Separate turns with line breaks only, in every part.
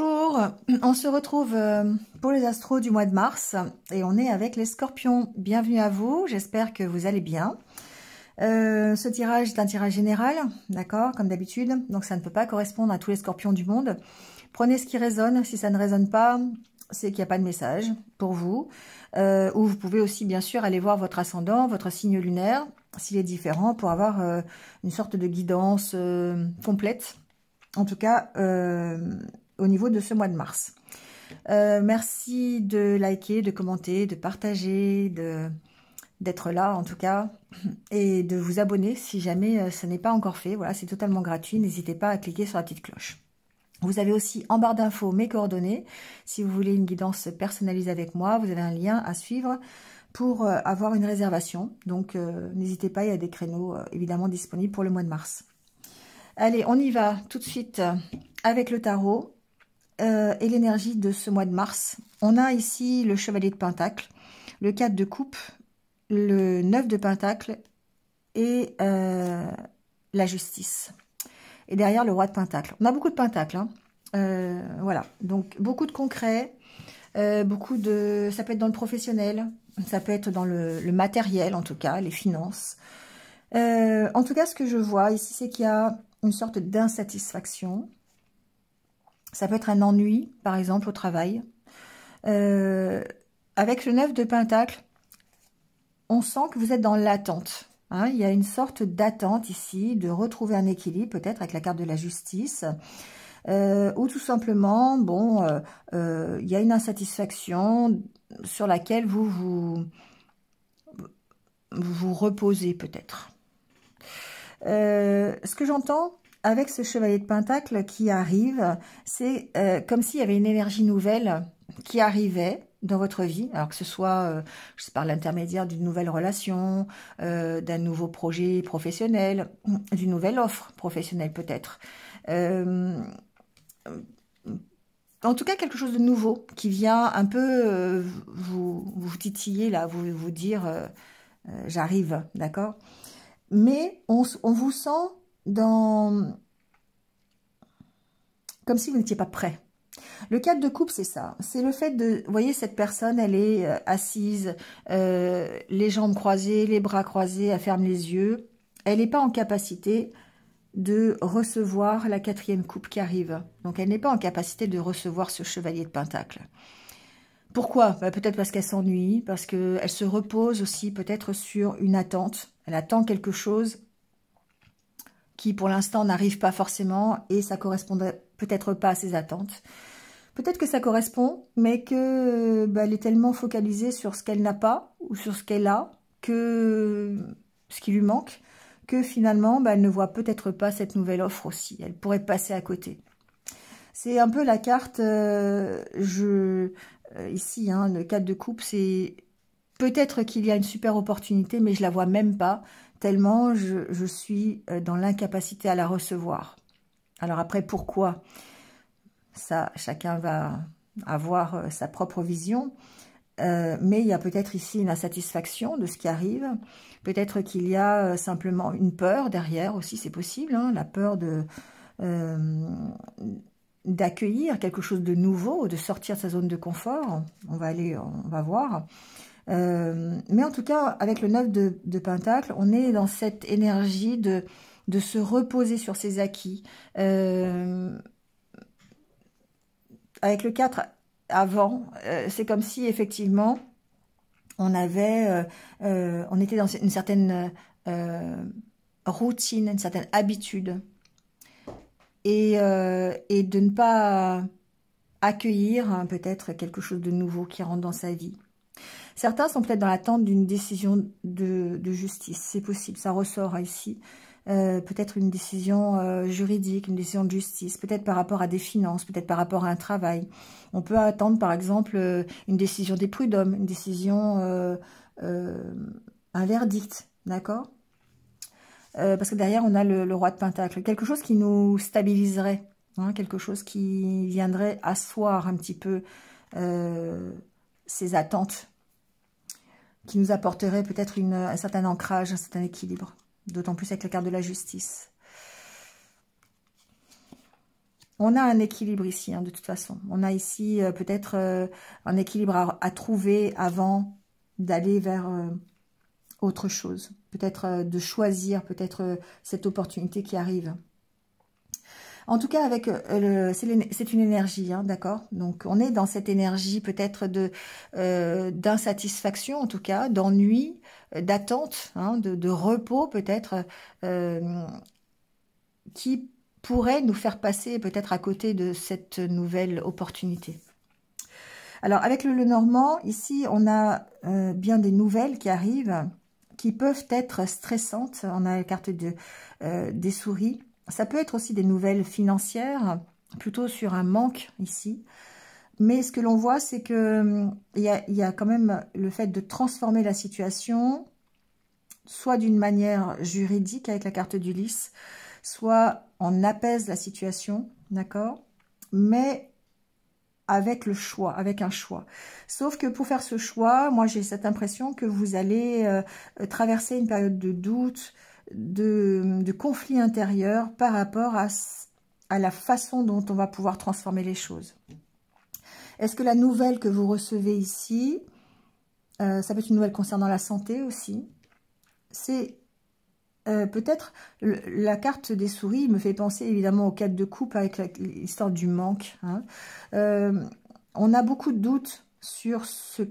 Bonjour, on se retrouve pour les astros du mois de mars et on est avec les scorpions. Bienvenue à vous, j'espère que vous allez bien. Ce tirage est un tirage général, d'accord, comme d'habitude, donc ça ne peut pas correspondre à tous les scorpions du monde. Prenez ce qui résonne, si ça ne résonne pas, c'est qu'il n'y a pas de message pour vous. Ou vous pouvez aussi bien sûr aller voir votre ascendant, votre signe lunaire, s'il est différent, pour avoir une sorte de guidance complète, en tout cas au niveau de ce mois de mars. Merci de liker, de commenter, de partager, d'être là en tout cas, et de vous abonner si jamais ce n'est pas encore fait. Voilà, c'est totalement gratuit, n'hésitez pas à cliquer sur la petite cloche. Vous avez aussi en barre d'infos mes coordonnées. Si vous voulez une guidance personnalisée avec moi, vous avez un lien à suivre pour avoir une réservation. Donc n'hésitez pas, il y a des créneaux évidemment disponibles pour le mois de mars. Allez, on y va tout de suite avec le tarot et l'énergie de ce mois de mars. On a ici le chevalier de Pentacle, le 4 de coupe, le 9 de Pentacle et la justice. Et derrière, le roi de Pentacle. On a beaucoup de Pentacles. Hein. Voilà, donc beaucoup de concret, beaucoup de... Ça peut être dans le professionnel, ça peut être dans le matériel, en tout cas, les finances. En tout cas, ce que je vois ici, c'est qu'il y a une sorte d'insatisfaction. Ça peut être un ennui, par exemple, au travail. Avec le 9 de Pentacle, on sent que vous êtes dans l'attente. Hein, il y a une sorte d'attente ici, de retrouver un équilibre, peut-être avec la carte de la justice, ou tout simplement, bon, il y a une insatisfaction sur laquelle vous reposez peut-être. Ce que j'entends avec ce chevalier de Pentacle qui arrive, c'est comme s'il y avait une énergie nouvelle qui arrivait dans votre vie, alors que ce soit, je sais pas, l'intermédiaire d'une nouvelle relation, d'un nouveau projet professionnel, d'une nouvelle offre professionnelle peut-être. En tout cas, quelque chose de nouveau qui vient un peu vous titiller, là, vous dire j'arrive, d'accord? Mais on vous sent dans... comme si vous n'étiez pas prêt. Le 4 de coupe, c'est ça. C'est le fait de... Vous voyez, cette personne, elle est assise, les jambes croisées, les bras croisés, elle ferme les yeux. Elle n'est pas en capacité de recevoir la 4e coupe qui arrive. Donc, elle n'est pas en capacité de recevoir ce chevalier de Pentacle. Pourquoi? Bah, peut-être parce qu'elle s'ennuie, parce qu'elle se repose aussi peut-être sur une attente. Elle attend quelque chose qui, pour l'instant, n'arrive pas forcément et ça correspondrait peut-être pas à ses attentes. Peut-être que ça correspond, mais que bah, elle est tellement focalisée sur ce qu'elle n'a pas ou sur ce qu'elle a, que ce qui lui manque, que finalement, bah, elle ne voit peut-être pas cette nouvelle offre aussi. Elle pourrait passer à côté. C'est un peu la carte, ici, hein, le 4 de coupe, c'est peut-être qu'il y a une super opportunité, mais je la vois même pas, tellement je suis dans l'incapacité à la recevoir. Alors après, pourquoi ? Ça, chacun va avoir sa propre vision, mais il y a peut-être ici une insatisfaction de ce qui arrive. Peut-être qu'il y a simplement une peur derrière aussi, c'est possible, hein, la peur d'accueillir quelque chose de nouveau, de sortir de sa zone de confort. On va voir. Mais en tout cas, avec le 9 de Pentacle, on est dans cette énergie de se reposer sur ses acquis. Avec le 4 avant, c'est comme si effectivement on était dans une certaine routine, une certaine habitude, et de ne pas accueillir hein, peut-être quelque chose de nouveau qui rentre dans sa vie. Certains sont peut-être dans l'attente d'une décision de justice, c'est possible, ça ressort ici. Peut-être une décision juridique, une décision de justice, peut-être par rapport à des finances, peut-être par rapport à un travail. On peut attendre par exemple une décision des prud'hommes, une décision, un verdict, d'accord? Parce que derrière on a le roi de Pentacle, quelque chose qui nous stabiliserait, hein, quelque chose qui viendrait asseoir un petit peu ces attentes, qui nous apporterait peut-être un certain ancrage, un certain équilibre. D'autant plus avec la carte de la justice. on a un équilibre ici, hein, de toute façon. On a ici peut-être un équilibre à trouver avant d'aller vers autre chose. Peut-être de choisir peut-être cette opportunité qui arrive. En tout cas, avec c'est une énergie, hein, d'accord? Donc, on est dans cette énergie peut-être d'insatisfaction, en tout cas, d'ennui, d'attente, hein, de repos peut-être, qui pourrait nous faire passer peut-être à côté de cette nouvelle opportunité. Alors, avec le Lenormand, ici, on a bien des nouvelles qui arrivent, qui peuvent être stressantes. On a la carte des souris. Ça peut être aussi des nouvelles financières, plutôt sur un manque ici. Mais ce que l'on voit, c'est que il y a quand même le fait de transformer la situation, soit d'une manière juridique avec la carte d'Ulysse, soit on apaise la situation, d'accord? Mais avec le choix, avec un choix. Sauf que pour faire ce choix, moi j'ai cette impression que vous allez traverser une période de doute, de conflit intérieur par rapport à la façon dont on va pouvoir transformer les choses. Est-ce que la nouvelle que vous recevez ici, ça peut être une nouvelle concernant la santé aussi, c'est peut-être la carte des souris me fait penser évidemment aux 4 de coupe avec l'histoire du manque. Hein. On a beaucoup de doutes sur ce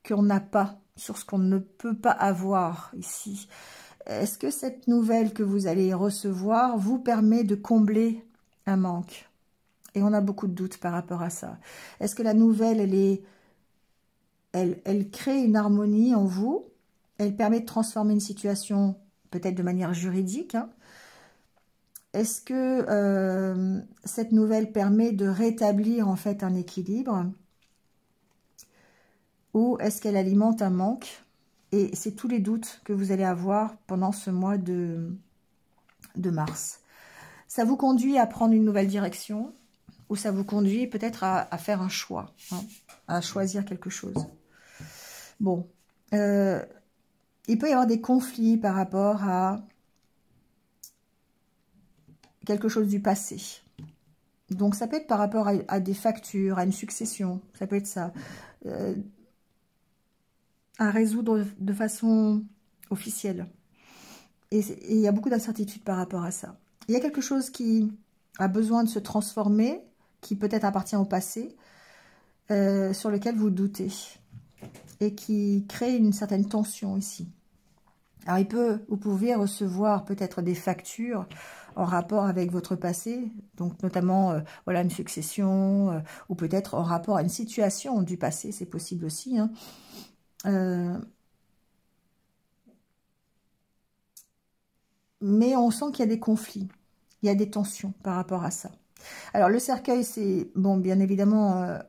qu'on n'a pas, sur ce qu'on ne peut pas avoir ici. Est-ce que cette nouvelle que vous allez recevoir vous permet de combler un manque? Et on a beaucoup de doutes par rapport à ça. Est-ce que la nouvelle, elle crée une harmonie en vous? Elle permet de transformer une situation peut-être de manière juridique. Hein. Est-ce que cette nouvelle permet de rétablir en fait un équilibre? Ou est-ce qu'elle alimente un manque? Et c'est tous les doutes que vous allez avoir pendant ce mois de mars. Ça vous conduit à prendre une nouvelle direction ou ça vous conduit peut-être à faire un choix, hein, à choisir quelque chose. Bon, il peut y avoir des conflits par rapport à quelque chose du passé. Donc, ça peut être par rapport à des factures, à une succession. Ça peut être ça. À résoudre de façon officielle. Et il y a beaucoup d'incertitudes par rapport à ça. Il y a quelque chose qui a besoin de se transformer, qui peut-être appartient au passé, sur lequel vous doutez. Et qui crée une certaine tension ici. Alors, vous pouvez recevoir peut-être des factures en rapport avec votre passé, donc notamment voilà, une succession, ou peut-être en rapport à une situation du passé, c'est possible aussi. Hein. Mais on sent qu'il y a des conflits, il y a des tensions par rapport à ça. Alors le cercueil, c'est, bon, bien évidemment,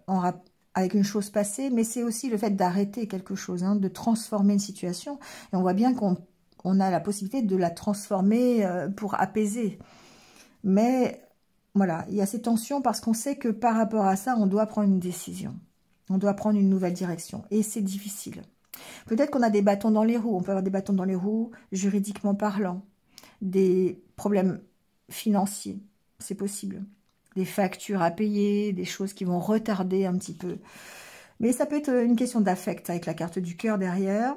avec une chose passée, mais c'est aussi le fait d'arrêter quelque chose, hein, de transformer une situation. Et on voit bien qu'on a la possibilité de la transformer pour apaiser. Mais voilà, il y a ces tensions parce qu'on sait que par rapport à ça, on doit prendre une décision. On doit prendre une nouvelle direction. Et c'est difficile. Peut-être qu'on a des bâtons dans les roues. On peut avoir des bâtons dans les roues, juridiquement parlant. Des problèmes financiers, c'est possible. Des factures à payer, des choses qui vont retarder un petit peu. Mais ça peut être une question d'affect avec la carte du cœur derrière.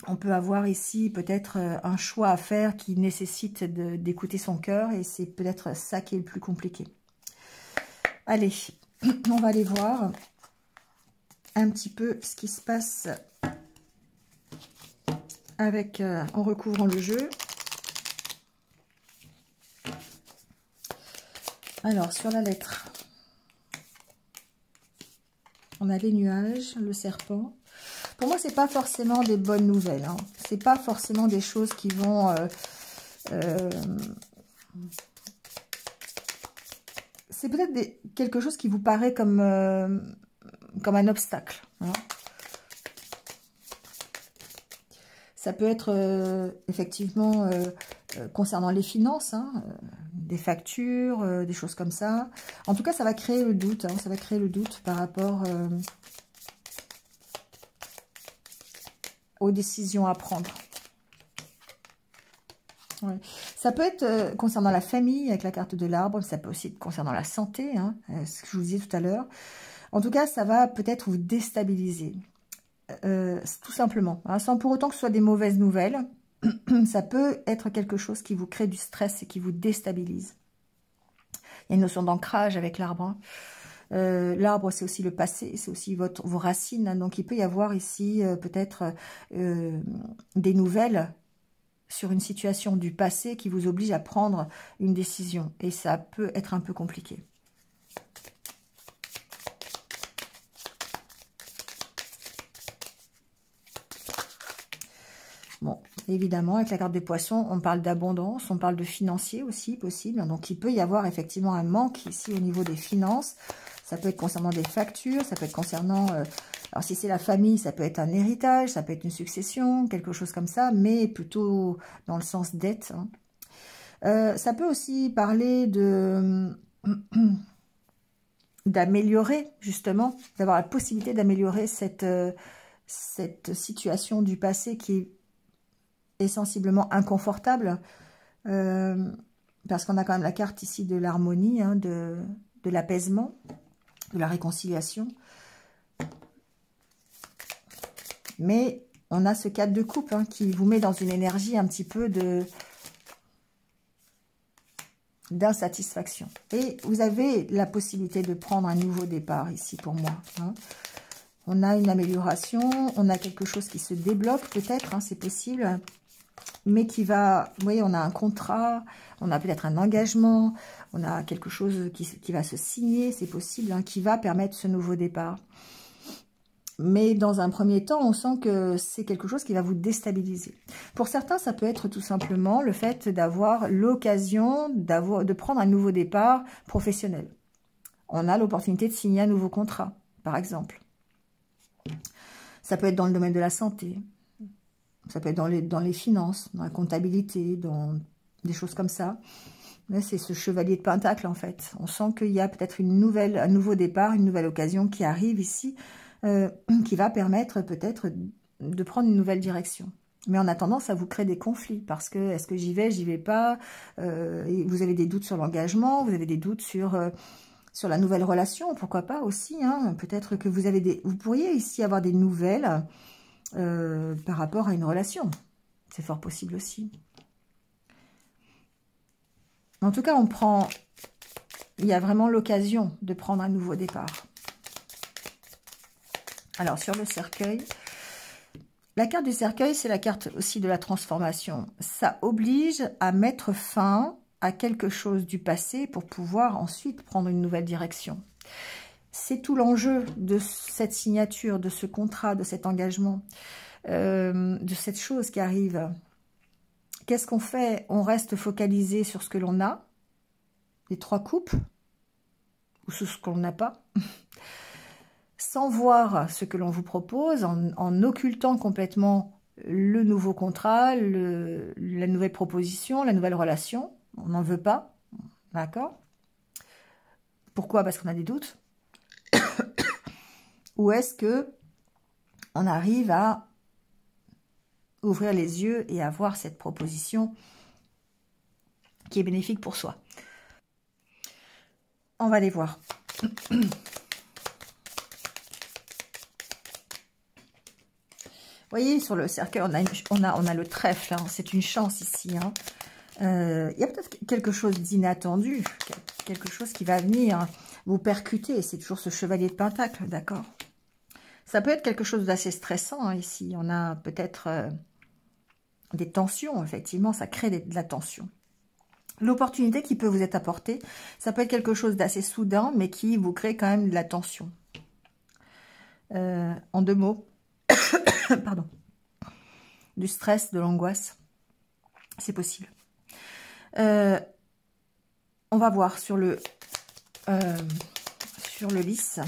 On peut avoir ici peut-être un choix à faire qui nécessite d'écouter son cœur et c'est peut-être ça qui est le plus compliqué. Allez, on va aller voir un petit peu ce qui se passe avec en recouvrant le jeu. Alors, sur la lettre, on a les nuages, le serpent. Pour moi, c'est pas forcément des bonnes nouvelles. Hein. C'est pas forcément des choses qui vont... c'est peut-être quelque chose qui vous paraît comme un obstacle. Hein. Ça peut être effectivement concernant les finances, hein, des factures, des choses comme ça. En tout cas, ça va créer le doute. Hein, ça va créer le doute par rapport aux décisions à prendre. Ouais. Ça peut être concernant la famille, avec la carte de l'arbre. Ça peut aussi être concernant la santé, hein, ce que je vous disais tout à l'heure. En tout cas, ça va peut-être vous déstabiliser. Tout simplement. Hein, sans pour autant que ce soit des mauvaises nouvelles. Ça peut être quelque chose qui vous crée du stress et qui vous déstabilise. Il y a une notion d'ancrage avec l'arbre. Hein. L'arbre, c'est aussi le passé, c'est aussi vos racines. Hein, donc, il peut y avoir ici peut-être des nouvelles sur une situation du passé qui vous oblige à prendre une décision. Et ça peut être un peu compliqué. Bon, évidemment, avec la carte des poissons, on parle d'abondance, on parle de financier aussi, possible. Donc, il peut y avoir effectivement un manque ici au niveau des finances. Ça peut être concernant des factures, ça peut être concernant... alors, si c'est la famille, ça peut être un héritage, ça peut être une succession, quelque chose comme ça, mais plutôt dans le sens dette. Hein. Ça peut aussi parler de... d'améliorer, justement, d'avoir la possibilité d'améliorer cette situation du passé qui est sensiblement inconfortable, parce qu'on a quand même la carte ici de l'harmonie, hein, de l'apaisement, de la réconciliation. Mais on a ce 4 de coupe hein, qui vous met dans une énergie un petit peu d'insatisfaction. Et vous avez la possibilité de prendre un nouveau départ ici pour moi. Hein. On a une amélioration, on a quelque chose qui se débloque peut-être, hein, c'est possible, mais qui va, vous voyez, on a un contrat, on a peut-être un engagement, on a quelque chose qui va se signer, c'est possible, hein, qui va permettre ce nouveau départ. Mais dans un premier temps, on sent que c'est quelque chose qui va vous déstabiliser. Pour certains, ça peut être tout simplement le fait d'avoir l'occasion de prendre un nouveau départ professionnel. On a l'opportunité de signer un nouveau contrat, par exemple. Ça peut être dans le domaine de la santé. Ça peut être dans les finances, dans la comptabilité, dans des choses comme ça. C'est ce chevalier de Pentacle, en fait. On sent qu'il y a peut-être un nouveau départ, une nouvelle occasion qui arrive ici, qui va permettre peut-être de prendre une nouvelle direction. Mais en attendant, ça vous crée des conflits, parce que est-ce que j'y vais pas, et vous avez des doutes sur l'engagement, vous avez des doutes sur la nouvelle relation, pourquoi pas aussi, hein, peut-être que vous pourriez ici avoir des nouvelles par rapport à une relation. C'est fort possible aussi. En tout cas, il y a vraiment l'occasion de prendre un nouveau départ. Alors, sur le cercueil, la carte du cercueil, c'est la carte aussi de la transformation. Ça oblige à mettre fin à quelque chose du passé pour pouvoir ensuite prendre une nouvelle direction. C'est tout l'enjeu de cette signature, de ce contrat, de cet engagement, de cette chose qui arrive. Qu'est-ce qu'on fait? On reste focalisé sur ce que l'on a, les 3 coupes, ou sur ce qu'on n'a pas, sans voir ce que l'on vous propose, en occultant complètement le nouveau contrat, la nouvelle proposition, la nouvelle relation. On n'en veut pas, d'accord? Pourquoi? Parce qu'on a des doutes. Ou est-ce que on arrive à ouvrir les yeux et à voir cette proposition qui est bénéfique pour soi? On va les voir. Vous voyez, sur le cercueil, on a le trèfle. Hein, c'est une chance ici. Hein. Il y a peut-être quelque chose d'inattendu, quelque chose qui va venir vous percuter. C'est toujours ce chevalier de Pentacle, d'accord? Ça peut être quelque chose d'assez stressant hein, ici. On a peut-être des tensions, effectivement. Ça crée de la tension. L'opportunité qui peut vous être apportée, ça peut être quelque chose d'assez soudain, mais qui vous crée quand même de la tension. En 2 mots, pardon, du stress, de l'angoisse, c'est possible. On va voir sur le lys.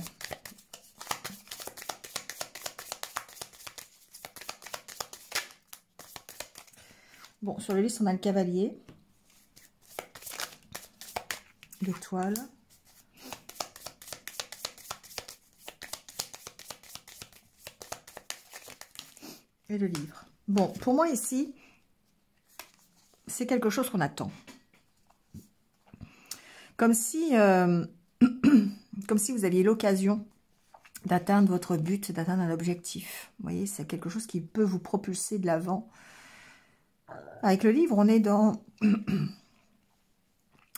Bon, sur le lys, on a le cavalier, l'étoile, et le livre. Bon, pour moi ici, c'est quelque chose qu'on attend. Comme si, comme si vous aviez l'occasion d'atteindre votre but, d'atteindre un objectif. Vous voyez, c'est quelque chose qui peut vous propulser de l'avant. Avec le livre, on est dans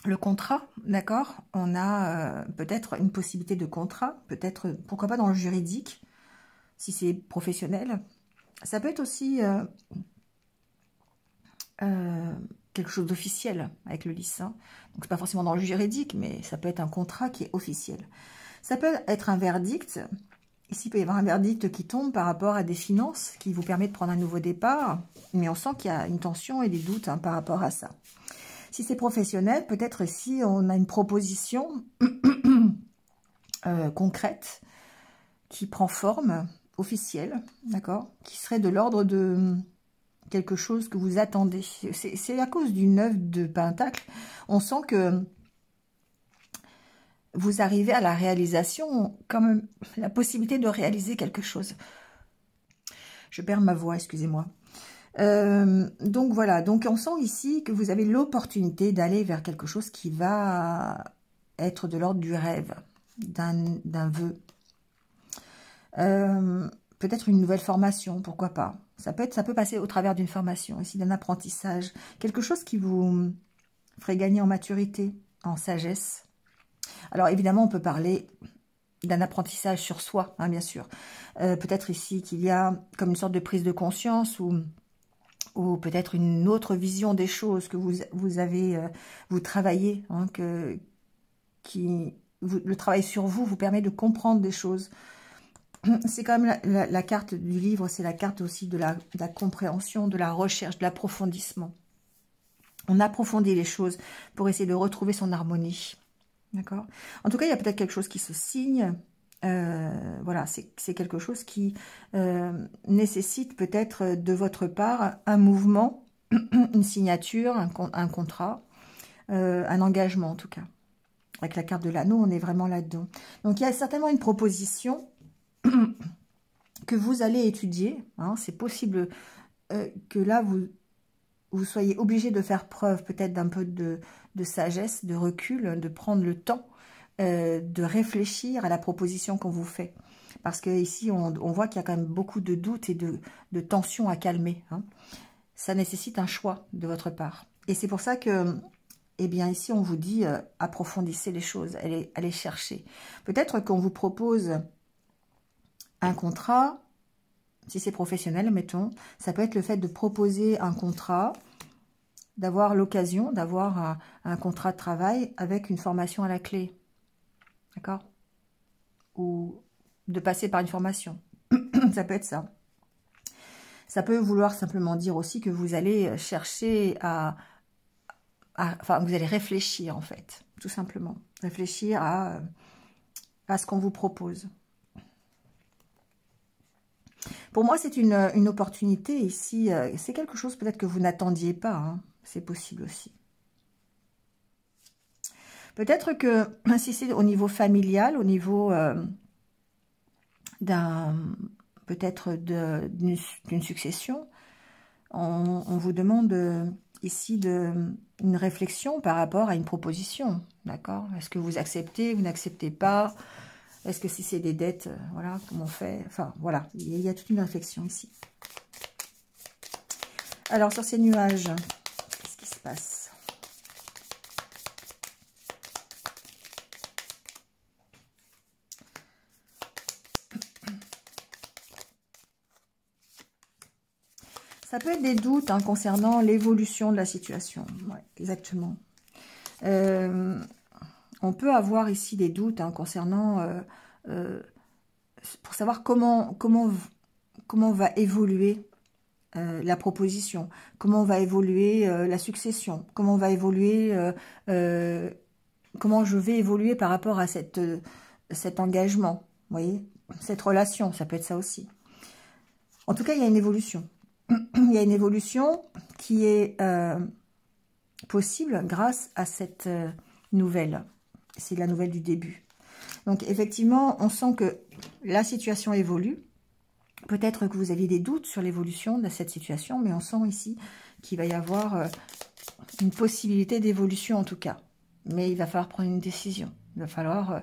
le contrat, d'accord? On a peut-être une possibilité de contrat, peut-être, pourquoi pas dans le juridique, si c'est professionnel. Ça peut être aussi quelque chose d'officiel avec le lys. Hein. Donc, c'est pas forcément dans le juridique, mais ça peut être un contrat qui est officiel. Ça peut être un verdict. Ici, il peut y avoir un verdict qui tombe par rapport à des finances qui vous permet de prendre un nouveau départ. Mais on sent qu'il y a une tension et des doutes par rapport à ça. Si c'est professionnel, peut-être si on a une proposition concrète qui prend forme officielle, d'accord, qui serait de l'ordre de quelque chose que vous attendez. C'est à cause du 9 de Pentacle. On sent que vous arrivez à la réalisation, comme la possibilité de réaliser quelque chose. Je perds ma voix, excusez-moi. Donc voilà, donc on sent ici que vous avez l'opportunité d'aller vers quelque chose qui va être de l'ordre du rêve, d'un vœu. Peut-être une nouvelle formation, pourquoi pas. Ça peut passer au travers d'une formation, ici d'un apprentissage, quelque chose qui vous ferait gagner en maturité, en sagesse. Alors évidemment, on peut parler d'un apprentissage sur soi, hein, bien sûr. Peut-être ici qu'il y a comme une sorte de prise de conscience ou peut-être une autre vision des choses que vous travaillez, hein, le travail sur vous permet de comprendre des choses. C'est quand même la carte du livre, c'est la carte aussi de la compréhension, de la recherche, de l'approfondissement. On approfondit les choses pour essayer de retrouver son harmonie. D'accord. En tout cas, il y a peut-être quelque chose qui se signe. Voilà, c'est quelque chose qui nécessite peut-être de votre part un mouvement, une signature, un contrat, un engagement en tout cas. Avec la carte de l'anneau, on est vraiment là-dedans. Donc, il y a certainement une proposition que vous allez étudier. Hein. C'est possible que là, vous soyez obligé de faire preuve peut-être d'un peu de sagesse, de recul, de prendre le temps de réfléchir à la proposition qu'on vous fait. Parce que ici, on voit qu'il y a quand même beaucoup de doutes et de tensions à calmer. Hein. Ça nécessite un choix de votre part. Et c'est pour ça que, eh bien, ici, on vous dit, approfondissez les choses, allez chercher. Peut-être qu'on vous propose un contrat, si c'est professionnel, mettons, ça peut être le fait de proposer un contrat, d'avoir l'occasion d'avoir un contrat de travail avec une formation à la clé. D'accord? Ou de passer par une formation. Ça peut être ça. Ça peut vouloir simplement dire aussi que vous allez chercher enfin, vous allez réfléchir, en fait, tout simplement. Réfléchir à ce qu'on vous propose. Pour moi, c'est une opportunité ici. C'est quelque chose peut-être que vous n'attendiez pas. Hein. C'est possible aussi. Peut-être que si c'est au niveau familial, au niveau peut-être d'une succession, on vous demande ici une réflexion par rapport à une proposition. D'accord? Est-ce que vous acceptez, vous n'acceptez pas? Est-ce que si c'est des dettes, voilà, comment on fait? Enfin, voilà, il y a toute une réflexion ici. Alors, sur ces nuages, qu'est-ce qui se passe? Ça peut être des doutes hein, concernant l'évolution de la situation. Ouais, exactement. On peut avoir ici des doutes hein, concernant, pour savoir comment va évoluer la proposition, comment va évoluer la succession, comment va évoluer, comment je vais évoluer par rapport à cet engagement, vous voyez, cette relation, ça peut être ça aussi. En tout cas, il y a une évolution. Il y a une évolution qui est possible grâce à cette nouvelle. C'est la nouvelle du début. Donc, effectivement, on sent que la situation évolue. Peut-être que vous aviez des doutes sur l'évolution de cette situation, mais on sent ici qu'il va y avoir une possibilité d'évolution en tout cas. Mais il va falloir prendre une décision. Il va falloir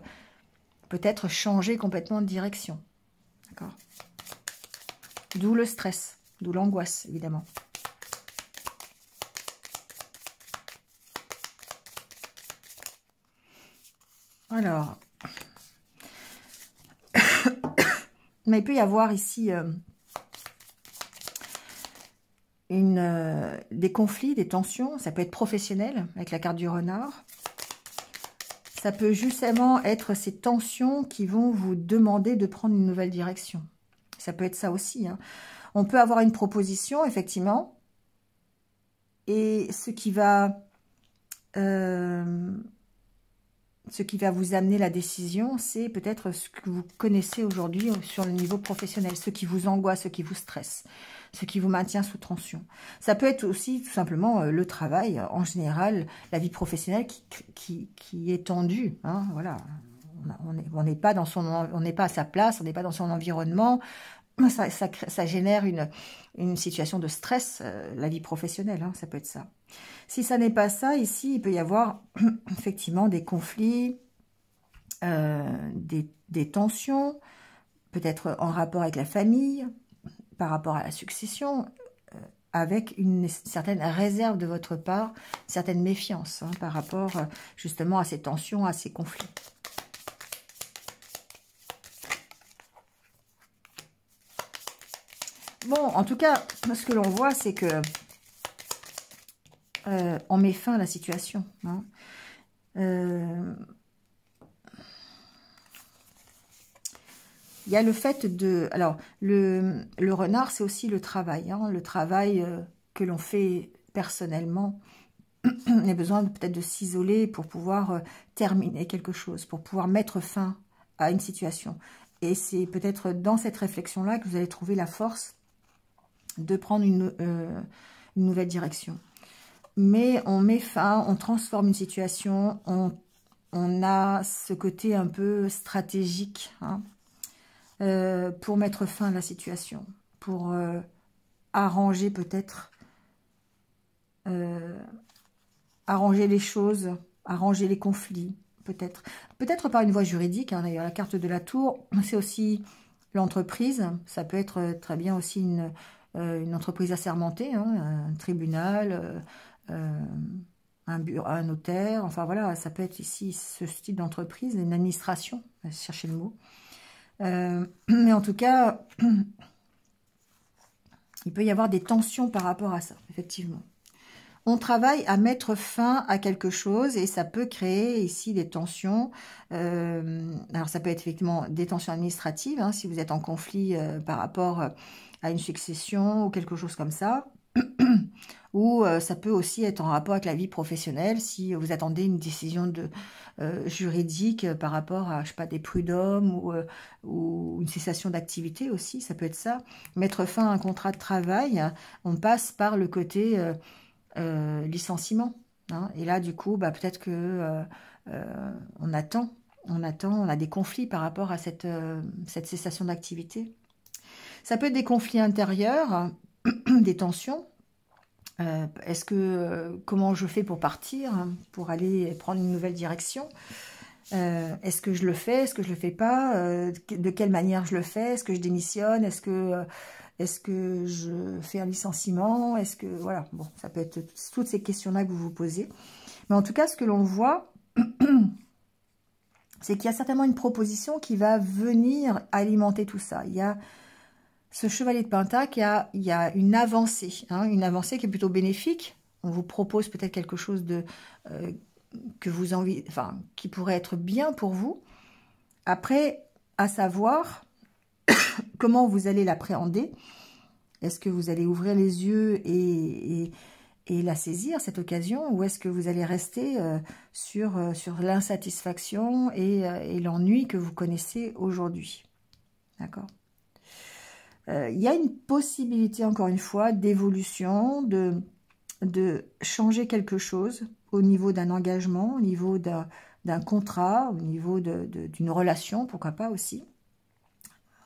peut-être changer complètement de direction. D'accord? D'où le stress, d'où l'angoisse, évidemment. Alors, mais il peut y avoir ici des conflits, des tensions. Ça peut être professionnel, avec la carte du renard. Ça peut justement être ces tensions qui vont vous demander de prendre une nouvelle direction. Ça peut être ça aussi, hein. On peut avoir une proposition, effectivement, et ce qui va vous amener la décision, c'est peut-être ce que vous connaissez aujourd'hui sur le niveau professionnel, ce qui vous angoisse, ce qui vous stresse, ce qui vous maintient sous tension. Ça peut être aussi tout simplement le travail, en général, la vie professionnelle qui est tendue, hein, voilà. On n'est pas à sa place, on n'est pas dans son environnement. Ça génère une situation de stress, la vie professionnelle, hein, ça peut être ça. Si ça n'est pas ça, ici, il peut y avoir effectivement des conflits, des tensions, peut-être en rapport avec la famille, par rapport à la succession, avec une certaine réserve de votre part, une certaine méfiance, hein, par rapport justement à ces tensions, à ces conflits. Bon, en tout cas, ce que l'on voit, c'est que on met fin à la situation. Hein. Il y a le fait de... Alors, le renard, c'est aussi le travail. Hein, le travail que l'on fait personnellement. On a besoin peut-être de s'isoler pour pouvoir terminer quelque chose, pour pouvoir mettre fin à une situation. Et c'est peut-être dans cette réflexion-là que vous allez trouver la force de prendre une nouvelle direction. Mais on met fin, on transforme une situation, on a ce côté un peu stratégique, hein, pour mettre fin à la situation, pour arranger peut-être, arranger les choses, arranger les conflits, peut-être. Peut-être par une voie juridique, hein, d'ailleurs la carte de la tour, c'est aussi l'entreprise, ça peut être très bien aussi une entreprise assermentée, hein, un tribunal, un notaire, enfin voilà, ça peut être ici ce style d'entreprise, une administration, cherchez le mot. Mais en tout cas, il peut y avoir des tensions par rapport à ça, effectivement. On travaille à mettre fin à quelque chose et ça peut créer ici des tensions. Alors ça peut être effectivement des tensions administratives, hein, si vous êtes en conflit par rapport à une succession ou quelque chose comme ça. Ou ça peut aussi être en rapport avec la vie professionnelle, si vous attendez une décision juridique par rapport à, je sais pas, des prud'hommes ou une cessation d'activité aussi, ça peut être ça. Mettre fin à un contrat de travail, on passe par le côté licenciement. Hein, et là, du coup, bah, peut-être que on a des conflits par rapport à cette cessation d'activité. Ça peut être des conflits intérieurs, des tensions. Comment je fais pour partir, hein, pour aller prendre une nouvelle direction? Est-ce que je le fais? Est-ce que je le fais pas? De quelle manière je le fais? Est-ce que je démissionne? Est-ce que je fais un licenciement? Est-ce que voilà, bon, ça peut être toutes ces questions-là que vous vous posez. Mais en tout cas, ce que l'on voit, c'est qu'il y a certainement une proposition qui va venir alimenter tout ça. Il y a ce chevalier de Pentacle, il y a une avancée, hein, une avancée qui est plutôt bénéfique. On vous propose peut-être quelque chose qui pourrait être bien pour vous. Après, à savoir comment vous allez l'appréhender. Est-ce que vous allez ouvrir les yeux et la saisir, cette occasion, ou est-ce que vous allez rester sur l'insatisfaction et l'ennui que vous connaissez aujourd'hui? D'accord? Il y a une possibilité, encore une fois, d'évolution, de changer quelque chose au niveau d'un engagement, au niveau d'un contrat, au niveau d'une relation, pourquoi pas aussi.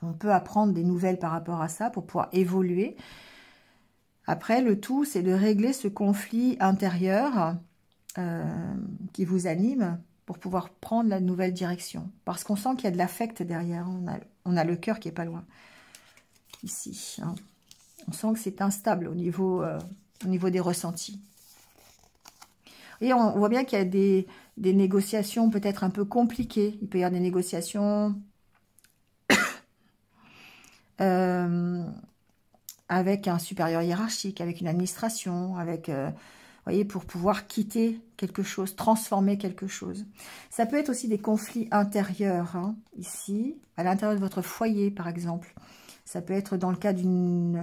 On peut apprendre des nouvelles par rapport à ça pour pouvoir évoluer. Après, le tout, c'est de régler ce conflit intérieur qui vous anime pour pouvoir prendre la nouvelle direction. Parce qu'on sent qu'il y a de l'affect derrière. On a le cœur qui est pas loin. Ici. Hein. On sent que c'est instable au niveau des ressentis. Et on voit bien qu'il y a des négociations peut-être un peu compliquées. Il peut y avoir des négociations avec un supérieur hiérarchique, avec une administration, avec, voyez, pour pouvoir quitter quelque chose, transformer quelque chose. Ça peut être aussi des conflits intérieurs, hein, ici, à l'intérieur de votre foyer, par exemple. Ça peut être dans le cas d'une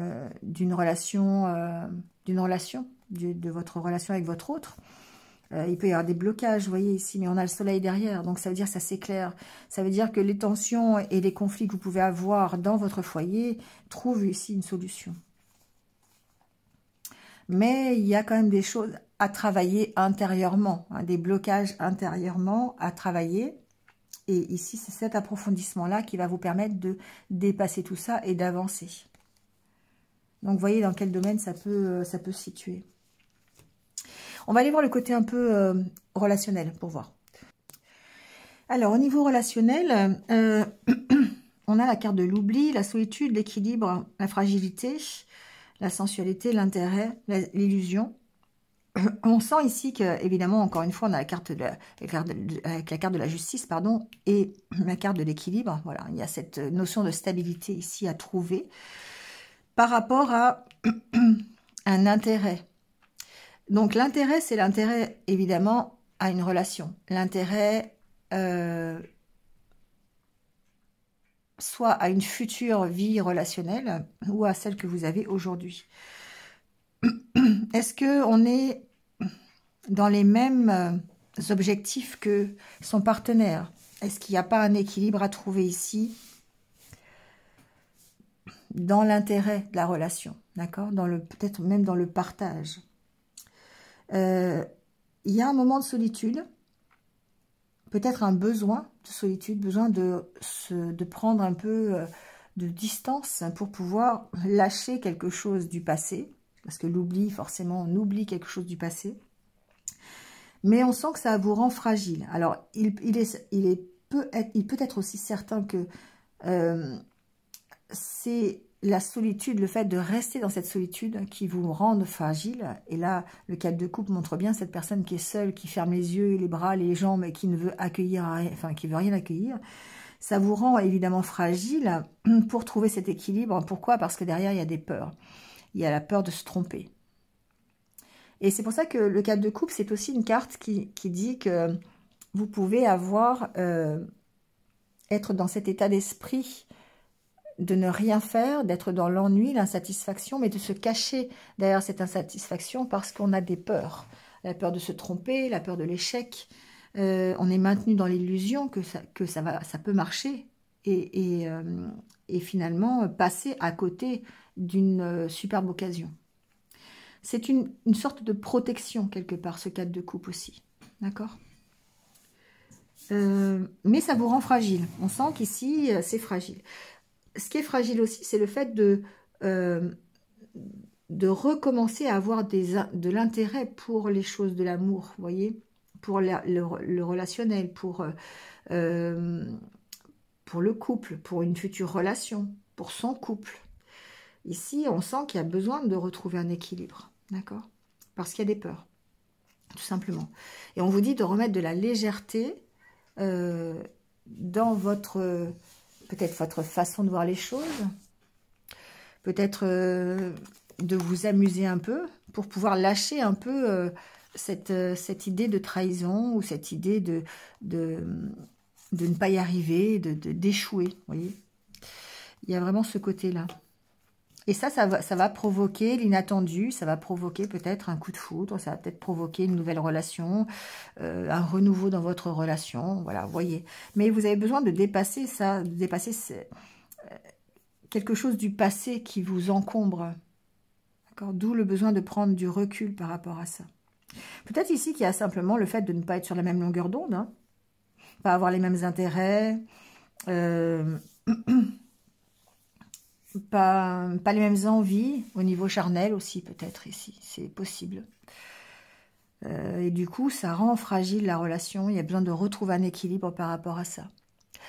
relation, de votre relation avec votre autre. Il peut y avoir des blocages, vous voyez ici, mais on a le soleil derrière, donc ça veut dire que ça s'éclaire. Ça veut dire que les tensions et les conflits que vous pouvez avoir dans votre foyer trouvent ici une solution. Mais il y a quand même des choses à travailler intérieurement, hein, des blocages intérieurement à travailler. Et ici, c'est cet approfondissement-là qui va vous permettre de dépasser tout ça et d'avancer. Donc, vous voyez dans quel domaine ça peut se situer. On va aller voir le côté un peu relationnel pour voir. Alors, au niveau relationnel, on a la carte de l'oubli, la solitude, l'équilibre, la fragilité, la sensualité, l'intérêt, l'illusion. On sent ici que, évidemment, encore une fois, on a la carte de la justice, pardon, et la carte de l'équilibre. Voilà, il y a cette notion de stabilité ici à trouver par rapport à un intérêt. Donc, l'intérêt, c'est l'intérêt, évidemment, à une relation. L'intérêt, soit à une future vie relationnelle ou à celle que vous avez aujourd'hui. Est-ce qu'on est dans les mêmes objectifs que son partenaire? Est-ce qu'il n'y a pas un équilibre à trouver ici dans l'intérêt de la relation, d'accord? Peut-être même dans le partage. Il y a un moment de solitude, peut-être un besoin de solitude, besoin de prendre un peu de distance pour pouvoir lâcher quelque chose du passé, parce que l'oubli, forcément, on oublie quelque chose du passé. Mais on sent que ça vous rend fragile. Alors, il peut être aussi certain que c'est la solitude, le fait de rester dans cette solitude qui vous rend fragile. Et là, le cadre de couple montre bien cette personne qui est seule, qui ferme les yeux, les bras, les jambes et qui ne veut accueillir, enfin qui veut rien accueillir. Ça vous rend évidemment fragile pour trouver cet équilibre. Pourquoi? Parce que derrière, il y a des peurs. Il y a la peur de se tromper. Et c'est pour ça que le cadre de couple, c'est aussi une carte qui dit que vous pouvez être dans cet état d'esprit de ne rien faire, d'être dans l'ennui, l'insatisfaction, mais de se cacher derrière cette insatisfaction parce qu'on a des peurs. La peur de se tromper, la peur de l'échec. On est maintenu dans l'illusion que ça peut marcher et finalement passer à côté d'une superbe occasion. C'est une sorte de protection quelque part, ce cadre de couple aussi. D'accord ? Mais ça vous rend fragile. On sent qu'ici, c'est fragile. Ce qui est fragile aussi, c'est le fait de recommencer à avoir de l'intérêt pour les choses de l'amour, vous voyez, pour le relationnel, pour le couple, pour une future relation, pour son couple. Ici, on sent qu'il y a besoin de retrouver un équilibre, d'accord? Parce qu'il y a des peurs, tout simplement. Et on vous dit de remettre de la légèreté dans peut-être votre façon de voir les choses, peut-être de vous amuser un peu pour pouvoir lâcher un peu cette idée de trahison ou cette idée de ne pas y arriver, d'échouer, vous voyez. Il y a vraiment ce côté-là. Et ça va provoquer l'inattendu, ça va provoquer peut-être un coup de foudre, ça va peut-être provoquer une nouvelle relation, un renouveau dans votre relation, voilà, vous voyez. Mais vous avez besoin de dépasser ça, de dépasser quelque chose du passé qui vous encombre, d'accord? D'où le besoin de prendre du recul par rapport à ça. Peut-être ici qu'il y a simplement le fait de ne pas être sur la même longueur d'onde, hein, pas avoir les mêmes intérêts, pas les mêmes envies, au niveau charnel aussi peut-être ici, c'est possible. Et du coup, ça rend fragile la relation, il y a besoin de retrouver un équilibre par rapport à ça.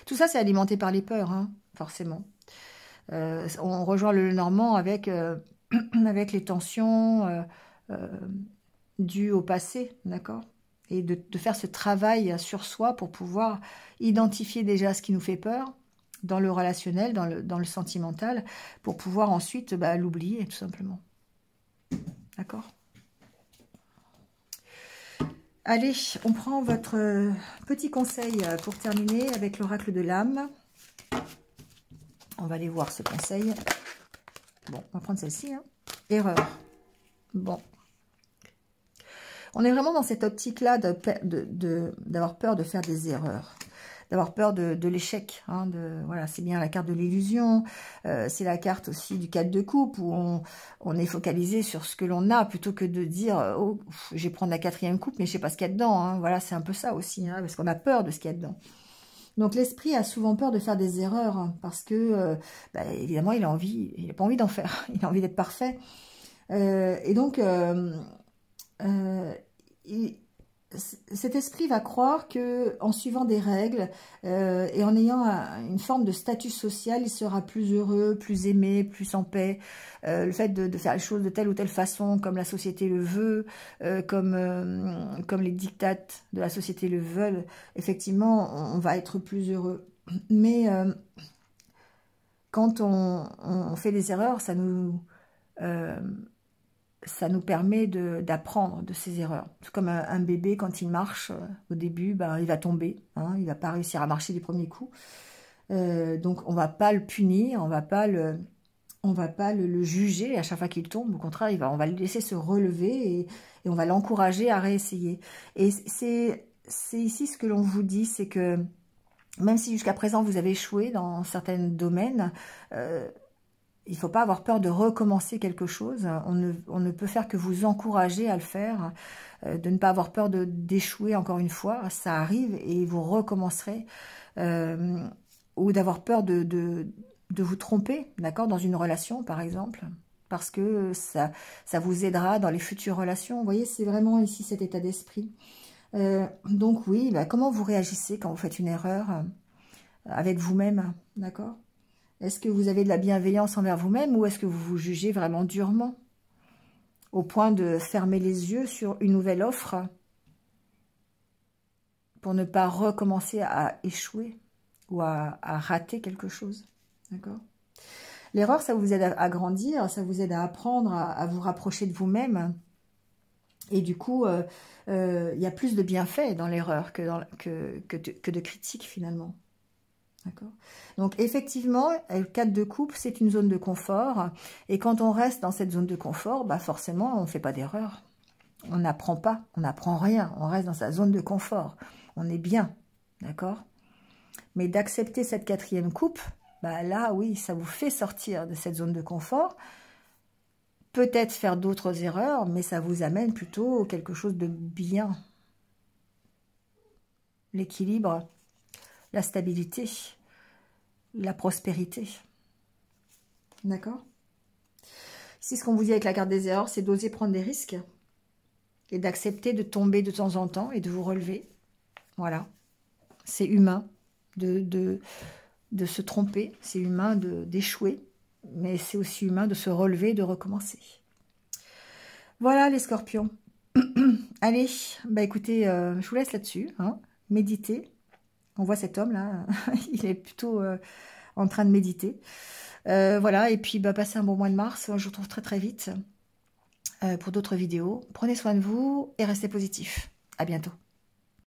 Tout ça, c'est alimenté par les peurs, hein, forcément. On rejoint le Normand avec, avec les tensions dues au passé, d'accord? Et de faire ce travail sur soi pour pouvoir identifier déjà ce qui nous fait peur dans le relationnel, dans le sentimental, pour pouvoir ensuite l'oublier, tout simplement. D'accord? Allez, on prend votre petit conseil pour terminer avec l'oracle de l'âme. On va aller voir ce conseil. Bon, on va prendre celle-ci. Hein. Erreur. Bon. On est vraiment dans cette optique-là d'avoir peur de faire des erreurs. D'avoir peur de l'échec. Hein, voilà, c'est bien la carte de l'illusion. C'est la carte aussi du 4 de coupe où on est focalisé sur ce que l'on a plutôt que de dire « Oh, je vais prendre la 4e coupe, mais je ne sais pas ce qu'il y a dedans. Hein. » Voilà, c'est un peu ça aussi, hein, parce qu'on a peur de ce qu'il y a dedans. Donc l'esprit a souvent peur de faire des erreurs hein, parce que, évidemment, il n'a pas envie d'en faire. Il a envie d'être parfait. Et donc, cet esprit va croire que en suivant des règles et en ayant une forme de statut social, il sera plus heureux, plus aimé, plus en paix. Le fait de faire les choses de telle ou telle façon, comme la société le veut, comme les dictates de la société le veulent, effectivement, on va être plus heureux. Mais quand on fait des erreurs, ça nous permet d'apprendre de ses erreurs. C'est comme un bébé, quand il marche, au début, il va tomber. Hein, il ne va pas réussir à marcher du premier coup. Donc, on ne va pas le punir, on ne va pas le juger à chaque fois qu'il tombe. Au contraire, on va le laisser se relever et on va l'encourager à réessayer. Et c'est ici ce que l'on vous dit, c'est que même si jusqu'à présent, vous avez échoué dans certains domaines, il ne faut pas avoir peur de recommencer quelque chose. On ne peut faire que vous encourager à le faire, de ne pas avoir peur d'échouer encore une fois. Ça arrive et vous recommencerez. Ou d'avoir peur de vous tromper, d'accord, dans une relation, par exemple, parce que ça vous aidera dans les futures relations. Vous voyez, c'est vraiment ici cet état d'esprit. Donc oui, comment vous réagissez quand vous faites une erreur avec vous-même, d'accord? Est-ce que vous avez de la bienveillance envers vous-même ou est-ce que vous vous jugez vraiment durement au point de fermer les yeux sur une nouvelle offre pour ne pas recommencer à échouer ou à rater quelque chose, d'accord? L'erreur, ça vous aide à grandir, ça vous aide à apprendre, à vous rapprocher de vous-même. Et du coup, il y a plus de bienfaits dans l'erreur que de critiques finalement. D'accord. Donc effectivement, le 4 de coupe, c'est une zone de confort. Et quand on reste dans cette zone de confort, forcément, on ne fait pas d'erreur. On n'apprend pas, on n'apprend rien. On reste dans sa zone de confort. On est bien, d'accord? Mais d'accepter cette 4e coupe, là, oui, ça vous fait sortir de cette zone de confort. Peut-être faire d'autres erreurs, mais ça vous amène plutôt quelque chose de bien. L'équilibre, la stabilité, la prospérité. D'accord? Ici, ce qu'on vous dit avec la carte des erreurs, c'est d'oser prendre des risques et d'accepter de tomber de temps en temps et de vous relever. Voilà. C'est humain de se tromper, c'est humain d'échouer, mais c'est aussi humain de se relever et de recommencer. Voilà les scorpions. Allez, écoutez, je vous laisse là-dessus, hein, méditez. On voit cet homme-là, il est plutôt en train de méditer. Voilà, et puis passez un bon mois de mars. Je vous retrouve très très vite pour d'autres vidéos. Prenez soin de vous et restez positifs. À bientôt.